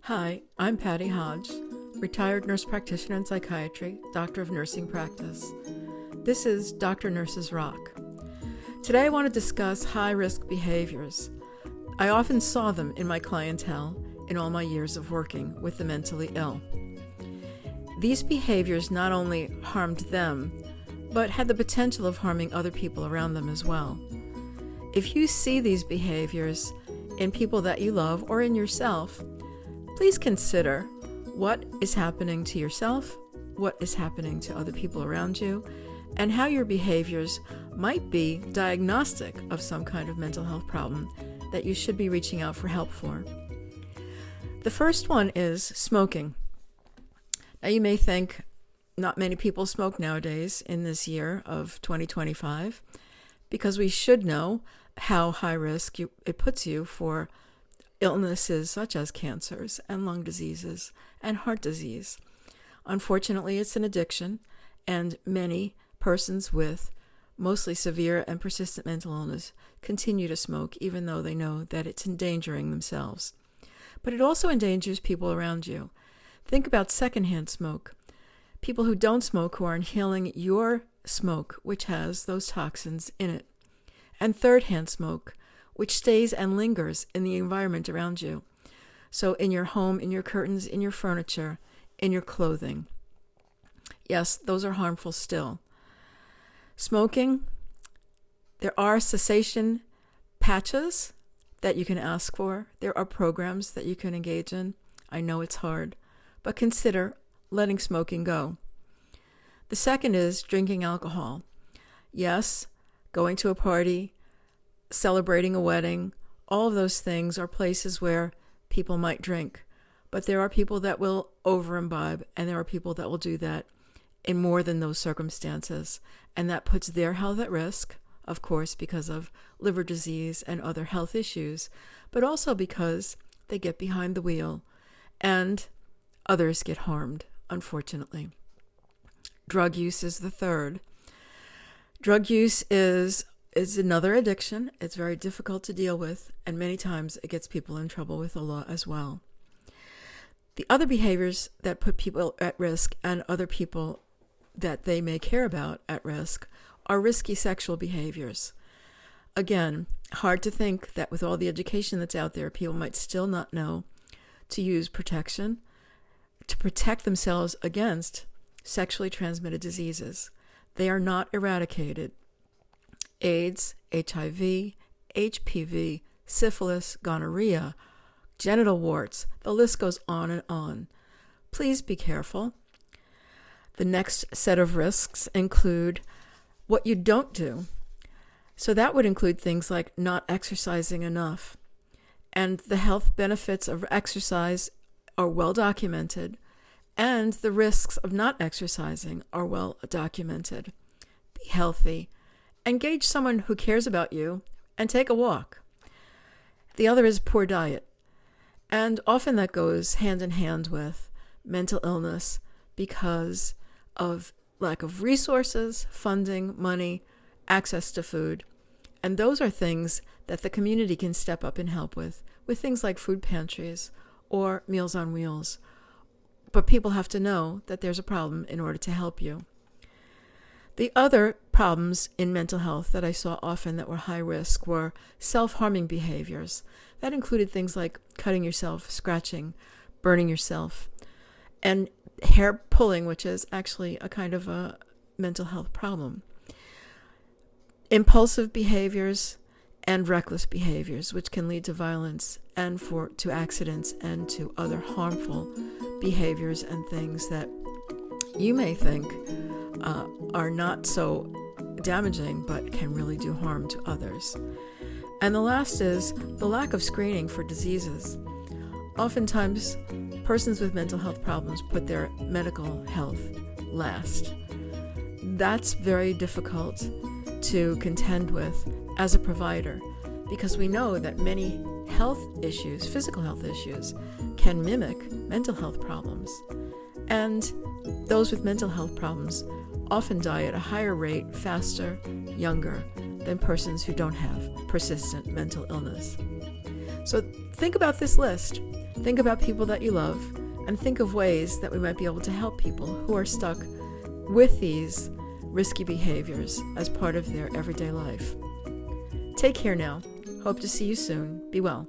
Hi, I'm Patty Hodge, retired nurse practitioner in psychiatry, doctor of nursing practice. This is Dr. Nurses Rock. Today I want to discuss high-risk behaviors. I often saw them in my clientele in all my years of working with the mentally ill. These behaviors not only harmed them, but had the potential of harming other people around them as well. If you see these behaviors in people that you love or in yourself, please consider what is happening to yourself, what is happening to other people around you, and how your behaviors might be diagnostic of some kind of mental health problem that you should be reaching out for help for. The first one is smoking. Now you may think not many people smoke nowadays in this year of 2025 because we should know how high risk it puts you for illnesses such as cancers and lung diseases and heart disease. Unfortunately, it's an addiction, and many persons with mostly severe and persistent mental illness continue to smoke even though they know that it's endangering themselves. But it also endangers people around you. Think about secondhand smoke. People who don't smoke who are inhaling your smoke, which has those toxins in it. And third-hand smoke, which stays and lingers in the environment around you. So in your home, in your curtains, in your furniture, in your clothing. Yes, those are harmful still. Smoking, there are cessation patches that you can ask for. There are programs that you can engage in. I know it's hard, but consider letting smoking go. The second is drinking alcohol. Yes, going to a party, celebrating a wedding, all of those things are places where people might drink. But there are people that will over-imbibe, and there are people that will do that in more than those circumstances. And that puts their health at risk, of course, because of liver disease and other health issues, but also because they get behind the wheel and others get harmed, unfortunately. Drug use is the third. Drug use is another addiction. It's very difficult to deal with, and many times it gets people in trouble with the law as well. The other behaviors that put people at risk and other people that they may care about at risk are risky sexual behaviors. Again, hard to think that with all the education that's out there, people might still not know to use protection to protect themselves against sexually transmitted diseases. They are not eradicated. AIDS, HIV, HPV, syphilis, gonorrhea, genital warts, the list goes on and on. Please be careful. The next set of risks include what you don't do. So that would include things like not exercising enough. And the health benefits of exercise are well documented, and the risks of not exercising are well documented. Be healthy. Engage someone who cares about you and take a walk. The other is poor diet. And often that goes hand in hand with mental illness because of lack of resources, funding, money, access to food. And those are things that the community can step up and help with things like food pantries or Meals on Wheels. But people have to know that there's a problem in order to help you. The other problems in mental health that I saw often that were high risk were self-harming behaviors. That included things like cutting yourself, scratching, burning yourself, and hair pulling, which is actually a kind of a mental health problem. Impulsive behaviors and reckless behaviors, which can lead to violence and to accidents and to other harmful behaviors and things that you may think are not so damaging but can really do harm to others. And the last is the lack of screening for diseases. Oftentimes, persons with mental health problems put their medical health last. That's very difficult to contend with as a provider because we know that many health issues, physical health issues, can mimic mental health problems. And those with mental health problems often die at a higher rate, faster, younger than persons who don't have persistent mental illness. So think about this list. Think about people that you love, and think of ways that we might be able to help people who are stuck with these risky behaviors as part of their everyday life. Take care now. Hope to see you soon. Be well.